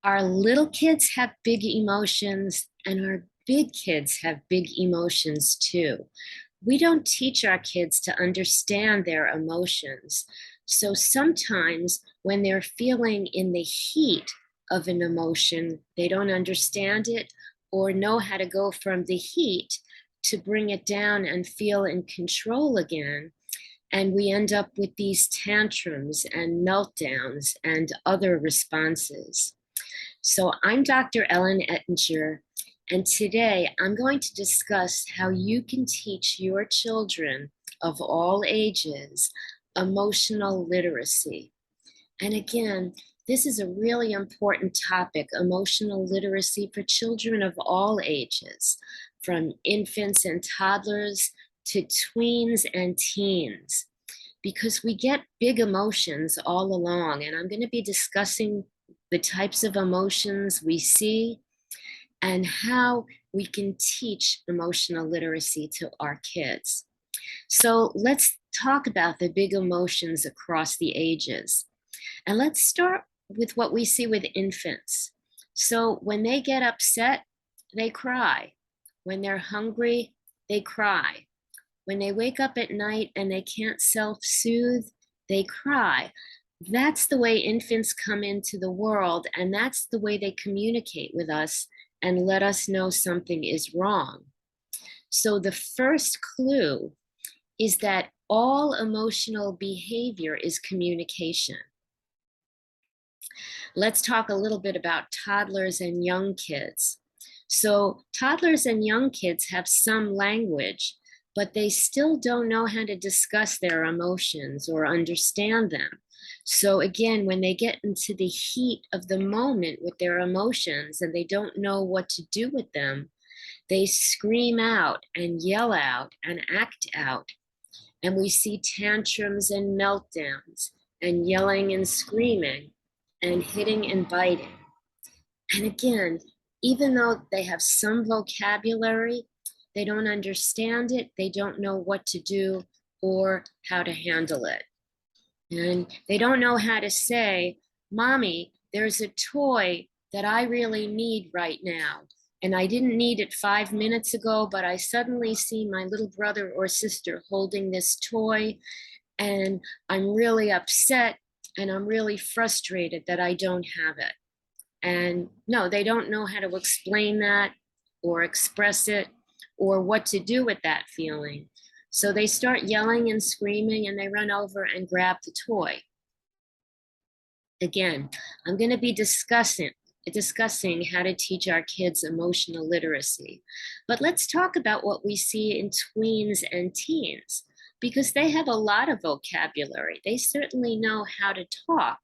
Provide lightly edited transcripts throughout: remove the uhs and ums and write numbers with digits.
Our little kids have big emotions, and our big kids have big emotions too. We don't teach our kids to understand their emotions. So sometimes when they're feeling in the heat of an emotion, they don't understand it or know how to go from the heat to bring it down and feel in control again. And we end up with these tantrums and meltdowns and other responses. So I'm Dr. Ellen Ettinger, and today I'm going to discuss how you can teach your children of all ages emotional literacy. And again, this is a really important topic, emotional literacy for children of all ages, from infants and toddlers to tweens and teens, because we get big emotions all along. And I'm going to be discussing the types of emotions we see and how we can teach emotional literacy to our kids. So let's talk about the big emotions across the ages. And let's start with what we see with infants. So when they get upset, they cry. When they're hungry, they cry. When they wake up at night and they can't self-soothe, they cry. That's the way infants come into the world, and that's the way they communicate with us and let us know something is wrong. So the first clue is that all emotional behavior is communication. Let's talk a little bit about toddlers and young kids. So toddlers and young kids have some language, but they still don't know how to discuss their emotions or understand them. So again, when they get into the heat of the moment with their emotions and they don't know what to do with them, they scream out and yell out and act out. And we see tantrums and meltdowns and yelling and screaming and hitting and biting. And again, even though they have some vocabulary, they don't understand it, they don't know what to do or how to handle it. And they don't know how to say, Mommy, there's a toy that I really need right now. And I didn't need it 5 minutes ago, but I suddenly see my little brother or sister holding this toy, and I'm really upset and I'm really frustrated that I don't have it. And no, they don't know how to explain that or express it or what to do with that feeling. So they start yelling and screaming and they run over and grab the toy. Again, I'm going to be discussing how to teach our kids emotional literacy. But let's talk about what we see in tweens and teens, because they have a lot of vocabulary. They certainly know how to talk,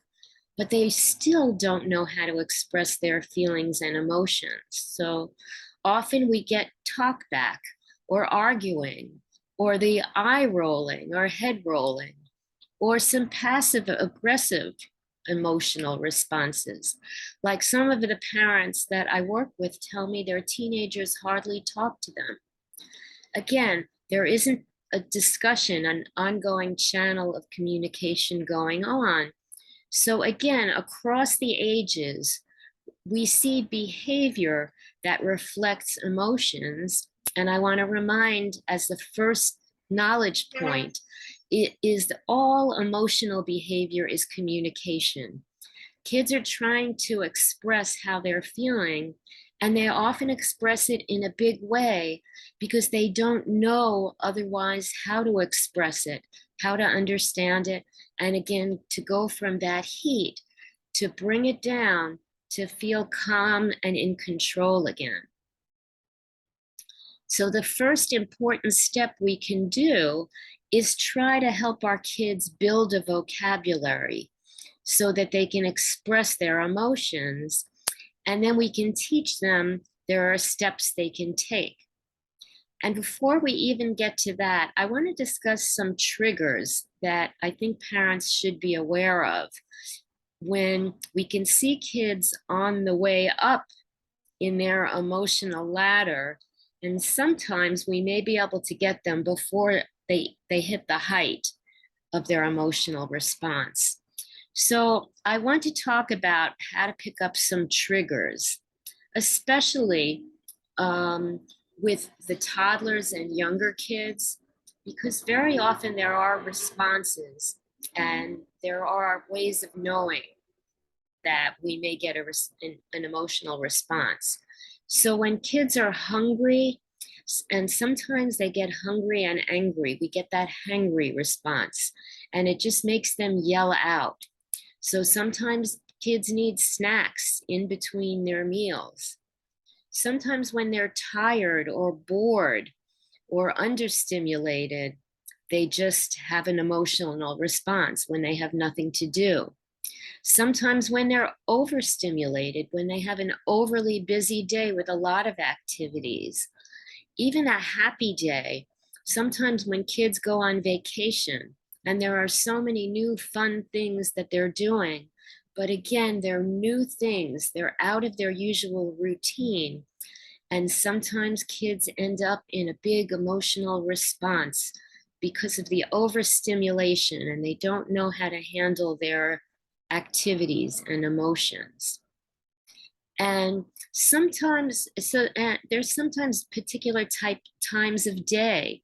but they still don't know how to express their feelings and emotions. So often we get talk back or arguing or the eye rolling or head rolling or some passive aggressive emotional responses. Like some of the parents that I work with tell me their teenagers hardly talk to them. Again, there isn't a discussion, an ongoing channel of communication going on. So again, across the ages, we see behavior that reflects emotions. And I want to remind, as the first knowledge point, it is that all emotional behavior is communication. Kids are trying to express how they're feeling, and they often express it in a big way because they don't know otherwise how to express it, how to understand it, and again, to go from that heat, to bring it down, to feel calm and in control again. So the first important step we can do is try to help our kids build a vocabulary so that they can express their emotions. And then we can teach them there are steps they can take. And before we even get to that, I want to discuss some triggers that I think parents should be aware of when we can see kids on the way up in their emotional ladder. And sometimes we may be able to get them before they hit the height of their emotional response. So I want to talk about how to pick up some triggers, especially um, with the toddlers and younger kids, because very often there are responses and there are ways of knowing that we may get an emotional response. So when kids are hungry, and sometimes they get hungry and angry, we get that hangry response, and it just makes them yell out. So sometimes kids need snacks in between their meals. Sometimes when they're tired or bored or understimulated, they just have an emotional response when they have nothing to do. Sometimes when they're overstimulated, when they have an overly busy day with a lot of activities, even a happy day, sometimes when kids go on vacation and there are so many new fun things that they're doing, but again, they're new things, they're out of their usual routine. And sometimes kids end up in a big emotional response because of the overstimulation and they don't know how to handle their activities and emotions. And sometimes, there's sometimes particular times of day,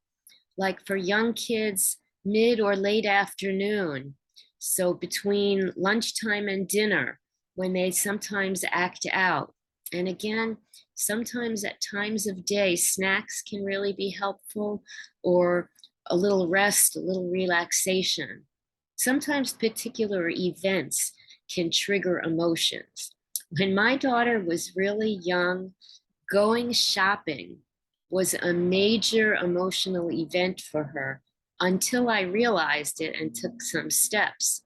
like for young kids, mid or late afternoon. So between lunchtime and dinner, when they sometimes act out. And again, sometimes at times of day, snacks can really be helpful, or a little rest, a little relaxation. Sometimes particular events can trigger emotions. When my daughter was really young, going shopping was a major emotional event for her until I realized it and took some steps.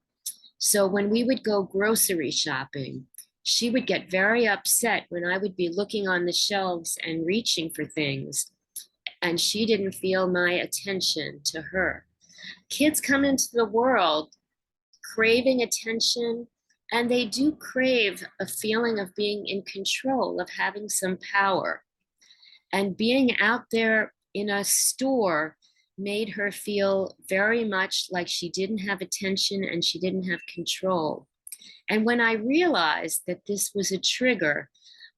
So when we would go grocery shopping, she would get very upset when I would be looking on the shelves and reaching for things, and she didn't feel my attention to her. Kids come into the world craving attention, and they do crave a feeling of being in control, of having some power. And being out there in a store made her feel very much like she didn't have attention and she didn't have control. And when I realized that this was a trigger,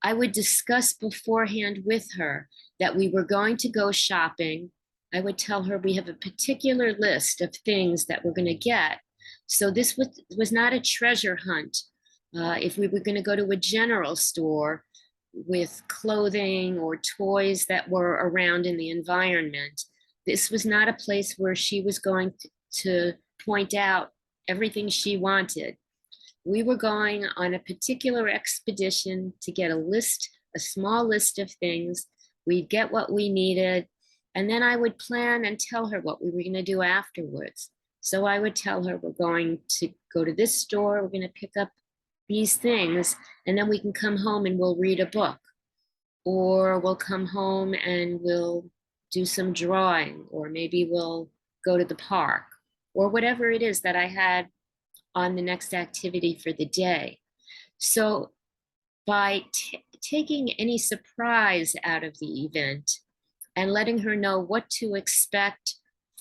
I would discuss beforehand with her that we were going to go shopping. I would tell her we have a particular list of things that we're going to get. So this was not a treasure hunt. If we were going to go to a general store with clothing or toys that were around in the environment, this was not a place where she was going to point out everything she wanted. We were going on a particular expedition to get a small list of things. We'd get what we needed, and then I would plan and tell her what we were going to do afterwards. So I would tell her, we're going to go to this store, we're going to pick up these things, and then we can come home and we'll read a book. Or we'll come home and we'll do some drawing, or maybe we'll go to the park, or whatever it is that I had on the next activity for the day. So by taking any surprise out of the event and letting her know what to expect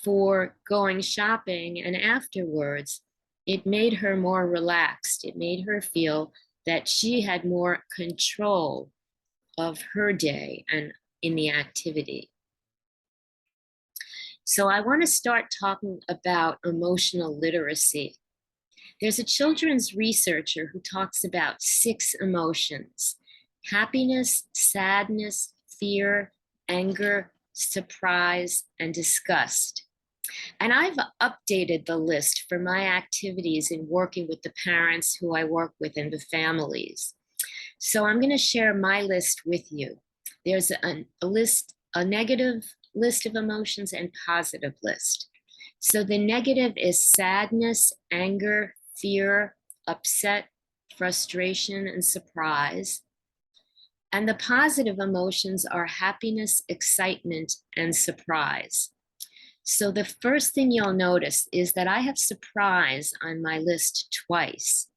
for going shopping and afterwards, it made her more relaxed. It made her feel that she had more control of her day and in the activity. So I want to start talking about emotional literacy. There's a children's researcher who talks about 6 emotions: happiness, sadness, fear, anger, surprise, and disgust. And I've updated the list for my activities in working with the parents who I work with and the families. So I'm going to share my list with you. There's a negative list of emotions and positive list. So the negative is sadness, anger, fear, upset, frustration, and surprise. And the positive emotions are happiness, excitement, and surprise. So the first thing you'll notice is that I have surprise on my list twice,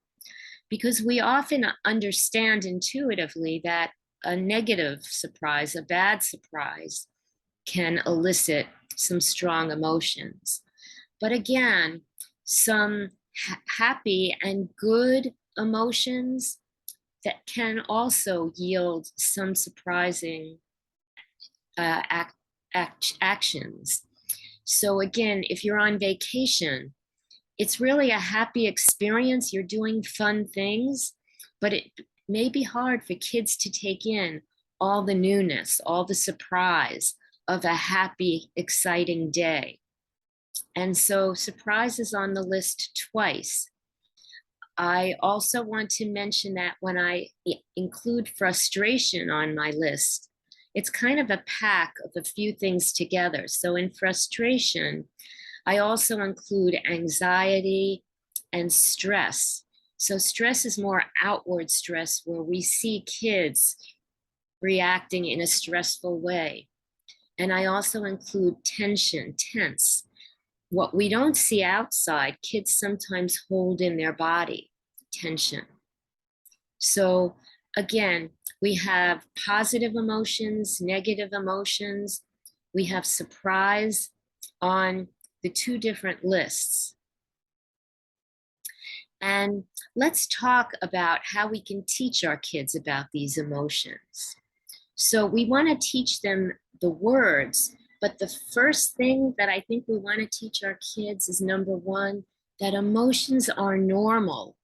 because we often understand intuitively that a negative surprise, a bad surprise, can elicit some strong emotions. But again, some happy and good emotions that can also yield some surprising actions. So again, if you're on vacation, it's really a happy experience. You're doing fun things, but it may be hard for kids to take in all the newness, all the surprise of a happy, exciting day. And so surprise is on the list twice. I also want to mention that when I include frustration on my list, it's kind of a pack of a few things together. So in frustration, I also include anxiety and stress. So stress is more outward stress where we see kids reacting in a stressful way. And I also include tension, tense. What we don't see outside, kids sometimes hold in their body, tension. So again, we have positive emotions, negative emotions. We have surprise on the two different lists. And let's talk about how we can teach our kids about these emotions. So we want to teach them the words, but the first thing that I think we want to teach our kids is number one, that emotions are normal.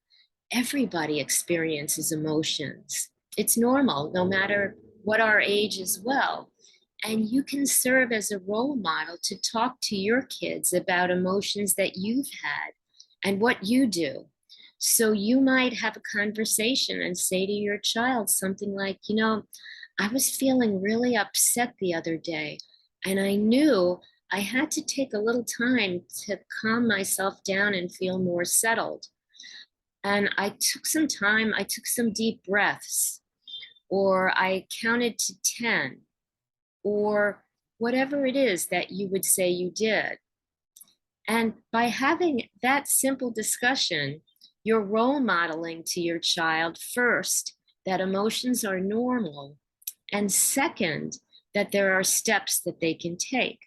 Everybody experiences emotions. It's normal, no matter what our age as well. And you can serve as a role model to talk to your kids about emotions that you've had and what you do. So you might have a conversation and say to your child something like, I was feeling really upset the other day, and I knew I had to take a little time to calm myself down and feel more settled. And I took some time, I took some deep breaths, or I counted to 10, or whatever it is that you would say you did. And by having that simple discussion, you're role modeling to your child first that emotions are normal, and second, that there are steps that they can take.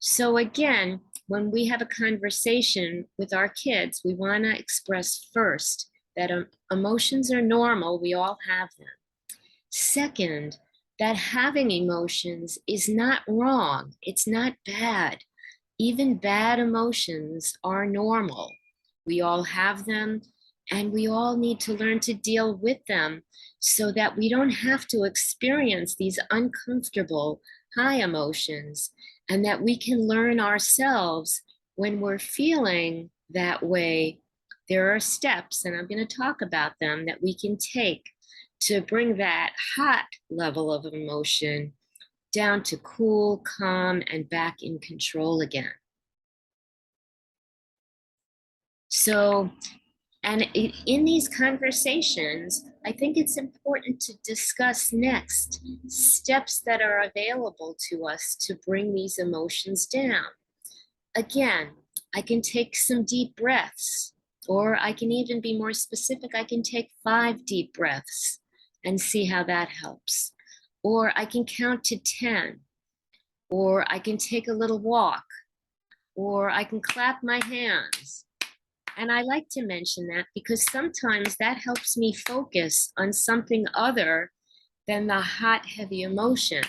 So again, when we have a conversation with our kids, we want to express first that emotions are normal, we all have them. Second, that having emotions is not wrong, it's not bad. Even bad emotions are normal. We all have them, and we all need to learn to deal with them so that we don't have to experience these uncomfortable high emotions, and that we can learn ourselves when we're feeling that way. There are steps, and I'm going to talk about them, that we can take to bring that hot level of emotion down to cool, calm, and back in control again. So, and in these conversations, I think it's important to discuss next steps that are available to us to bring these emotions down. Again, I can take some deep breaths, or I can even be more specific. I can take 5 deep breaths and see how that helps. Or I can count to 10, or I can take a little walk, or I can clap my hands. And I like to mention that because sometimes that helps me focus on something other than the hot, heavy emotion.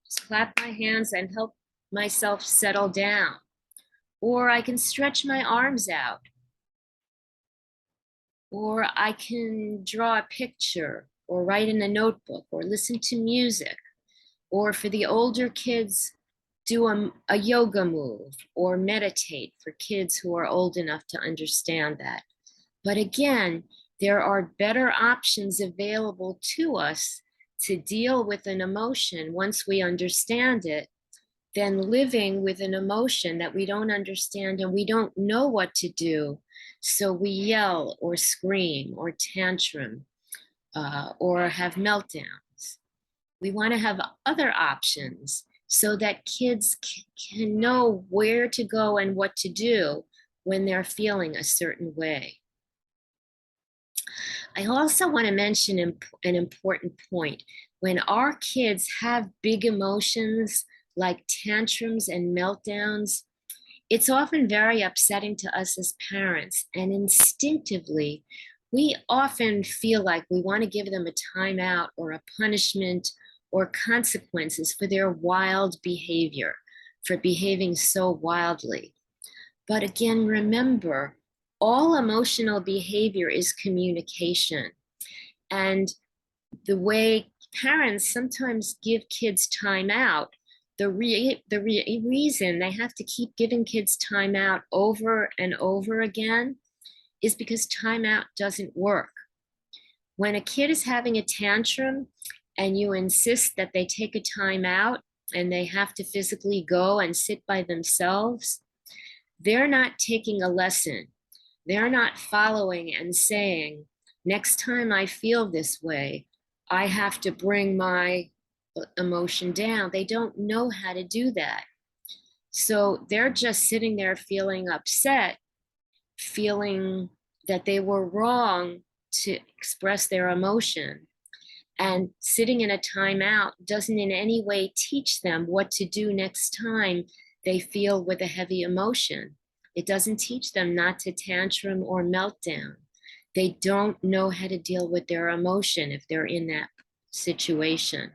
Just clap my hands and help myself settle down. Or I can stretch my arms out. Or I can draw a picture, or write in a notebook, or listen to music. Or for the older kids, do a yoga move or meditate for kids who are old enough to understand that. But again, there are better options available to us to deal with an emotion once we understand it than living with an emotion that we don't understand and we don't know what to do. So we yell or scream or tantrum or have meltdowns. We want to have other options so that kids can know where to go and what to do when they're feeling a certain way. I also want to mention an important point. When our kids have big emotions like tantrums and meltdowns, It's often very upsetting to us as parents, and instinctively, we often feel like we want to give them a timeout or a punishment or consequences for their wild behavior, for behaving so wildly. But again, remember, all emotional behavior is communication. And the way parents sometimes give kids time out, the reason they have to keep giving kids time out over and over again is because timeout doesn't work. When a kid is having a tantrum and you insist that they take a time out and they have to physically go and sit by themselves, they're not taking a lesson. They're not following and saying, next time I feel this way, I have to bring my emotion down. They don't know how to do that. So they're just sitting there feeling upset, feeling that they were wrong to express their emotion. And sitting in a timeout doesn't in any way teach them what to do next time they feel with a heavy emotion. It doesn't teach them not to tantrum or meltdown. They don't know how to deal with their emotion if they're in that situation.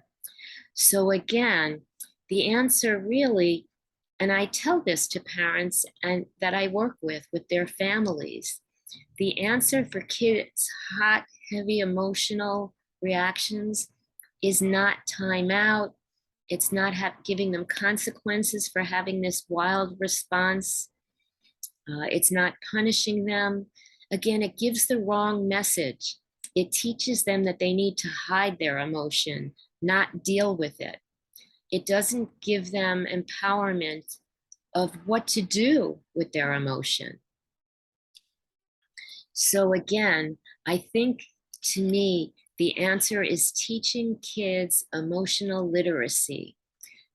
So again, the answer really, and I tell this to parents and that I work with their families, the answer for kids' hot, heavy emotional reactions is not time out. It's not giving them consequences for having this wild response. It's not punishing them. Again, it gives the wrong message. It teaches them that they need to hide their emotion, not deal with it. It doesn't give them empowerment of what to do with their emotion. So again, I think to me, the answer is teaching kids emotional literacy,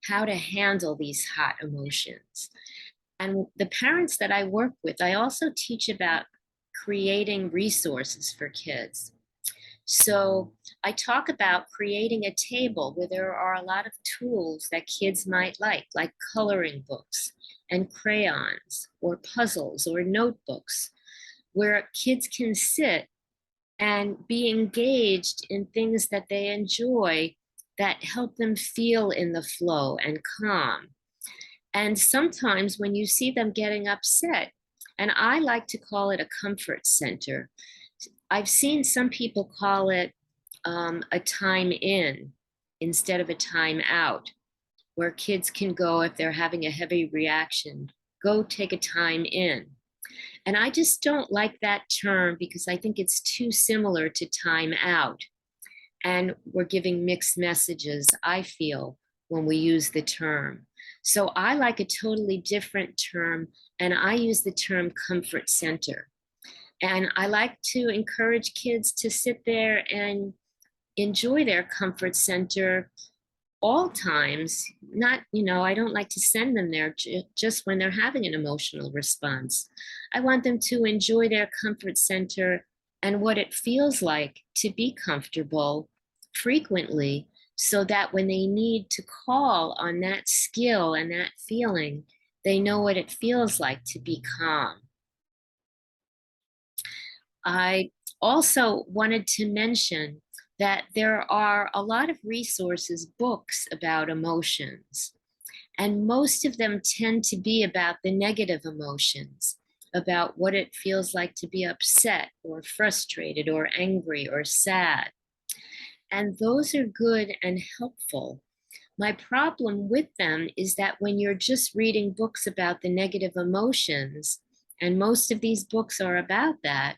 how to handle these hot emotions. And the parents that I work with, I also teach about creating resources for kids. So I talk about creating a table where there are a lot of tools that kids might like coloring books and crayons or puzzles or notebooks, where kids can sit and be engaged in things that they enjoy that help them feel in the flow and calm. And sometimes when you see them getting upset, and I like to call it a comfort center, I've seen some people call it a time in instead of a time out, where kids can go if they're having a heavy reaction, go take a time in. And I just don't like that term because I think it's too similar to time out. And we're giving mixed messages, I feel, when we use the term. So I like a totally different term, and I use the term comfort center. And I like to encourage kids to sit there and enjoy their comfort center all times. Not, I don't like to send them there just when they're having an emotional response. I want them to enjoy their comfort center and what it feels like to be comfortable frequently, so that when they need to call on that skill and that feeling, they know what it feels like to be calm. I also wanted to mention that there are a lot of resources, books about emotions, and most of them tend to be about the negative emotions, about what it feels like to be upset or frustrated or angry or sad. And those are good and helpful. My problem with them is that when you're just reading books about the negative emotions, and most of these books are about that,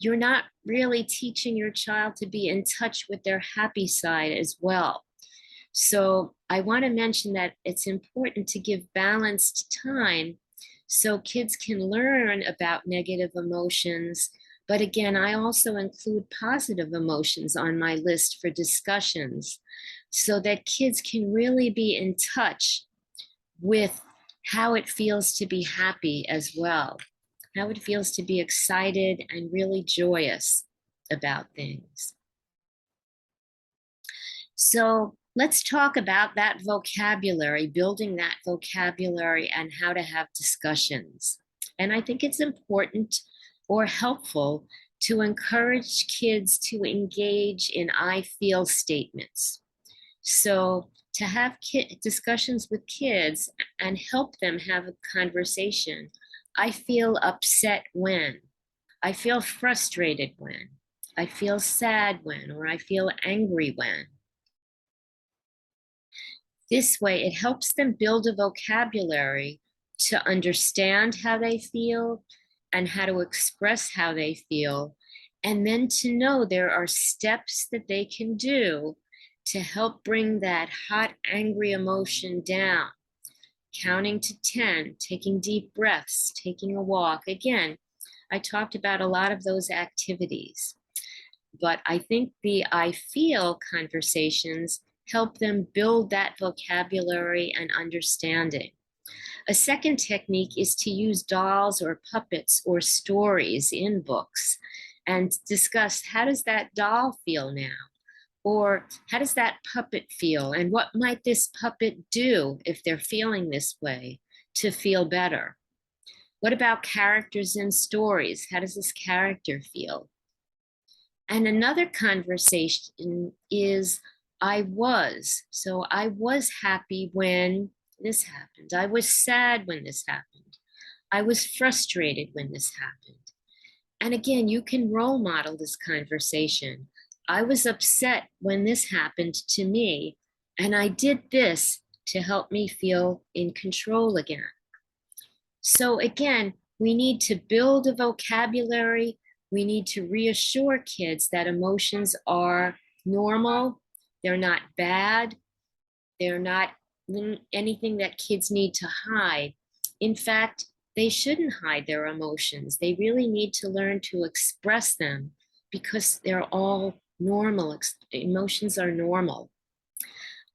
you're not really teaching your child to be in touch with their happy side as well. So I want to mention that it's important to give balanced time so kids can learn about negative emotions. But again, I also include positive emotions on my list for discussions so that kids can really be in touch with how it feels to be happy as well, how it feels to be excited and really joyous about things. So Let's talk about that vocabulary, building that vocabulary, and how to have discussions. And I think it's important or helpful to encourage kids to engage in I feel statements. So, to have discussions with kids and help them have a conversation. I feel upset when, I feel frustrated when, I feel sad when, or I feel angry when. This way, it helps them build a vocabulary to understand how they feel and how to express how they feel, and then to know there are steps that they can do to help bring that hot, angry emotion down. Counting to 10, taking deep breaths, taking a walk. Again, I talked about a lot of those activities, but I think the I feel conversations help them build that vocabulary and understanding. A second technique is to use dolls or puppets or stories in books and discuss, how does that doll feel now? Or how does that puppet feel? And what might this puppet do if they're feeling this way to feel better? What about characters in stories? How does this character feel? And another conversation is I was. So I was happy when this happened. I was sad when this happened. I was frustrated when this happened. And again, you can role model this conversation. I was upset when this happened to me, and I did this to help me feel in control again. So again, we need to build a vocabulary. We need to reassure kids that emotions are normal. They're not bad. They're not anything that kids need to hide. In fact, they shouldn't hide their emotions. They really need to learn to express them because they're all normal. Emotions are normal.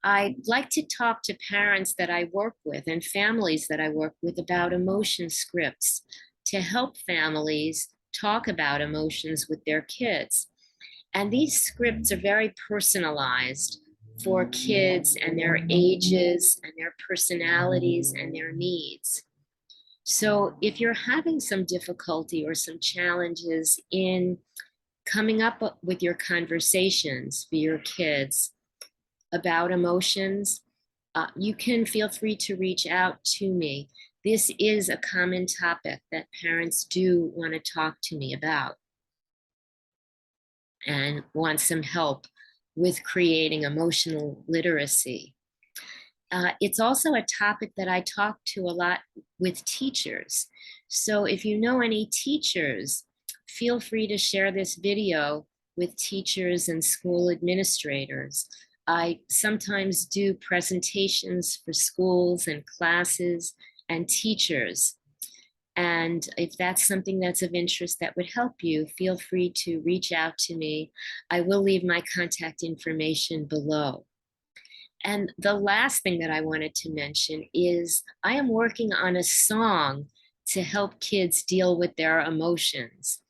I like to talk to parents that I work with and families that I work with about emotion scripts to help families talk about emotions with their kids. And these scripts are very personalized for kids and their ages and their personalities and their needs. So if you're having some difficulty or some challenges in coming up with your conversations for your kids about emotions, you can feel free to reach out to me. This is a common topic that parents do want to talk to me about and want some help with creating emotional literacy. It's also a topic that I talk to a lot with teachers. So if you know any teachers, feel free to share this video with teachers and school administrators. I sometimes do presentations for schools and classes and teachers. And if that's something that's of interest that would help you, feel free to reach out to me. I will leave my contact information below. And the last thing that I wanted to mention is I am working on a song to help kids deal with their emotions.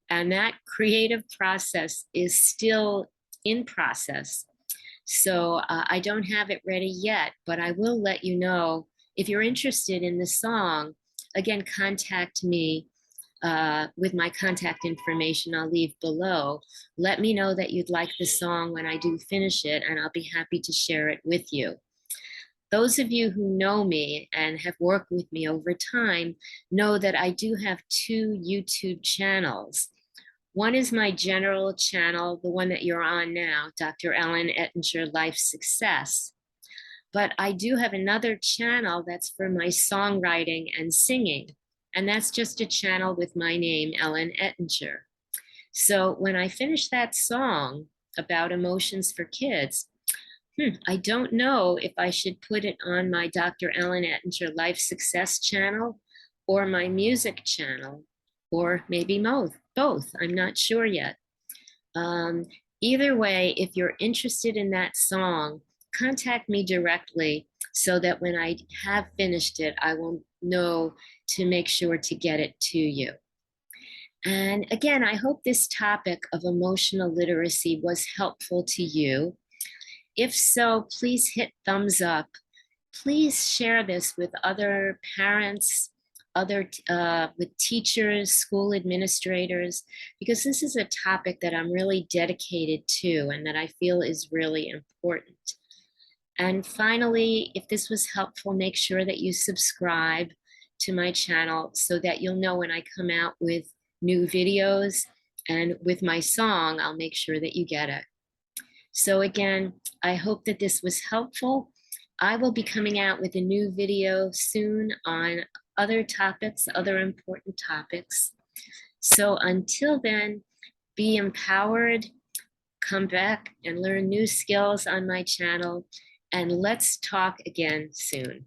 And that creative process is still in process. So I don't have it ready yet, but I will let you know. If you're interested in the song, again, contact me with my contact information I'll leave below. Let me know that you'd like the song when I do finish it, and I'll be happy to share it with you. Those of you who know me and have worked with me over time know that I do have two YouTube channels. One is my general channel, the one that you're on now, Dr. Ellen Ettinger Life Success. But I do have another channel that's for my songwriting and singing. And that's just a channel with my name, Ellen Ettinger. So when I finish that song about emotions for kids, I don't know if I should put it on my Dr. Ellen Ettinger Life Success channel or my music channel, or maybe both. I'm not sure yet. Either way, if you're interested in that song, contact me directly so that when I have finished it, I will know to make sure to get it to you. And again, I hope this topic of emotional literacy was helpful to you. If so, please hit thumbs up. Please share this with other parents, with teachers, school administrators, because this is a topic that I'm really dedicated to and that I feel is really important. And finally, if this was helpful, make sure that you subscribe to my channel so that you'll know when I come out with new videos. And with my song, I'll make sure that you get it. So again, I hope that this was helpful. I will be coming out with a new video soon on other topics, other important topics. So until then, be empowered, come back and learn new skills on my channel, and let's talk again soon.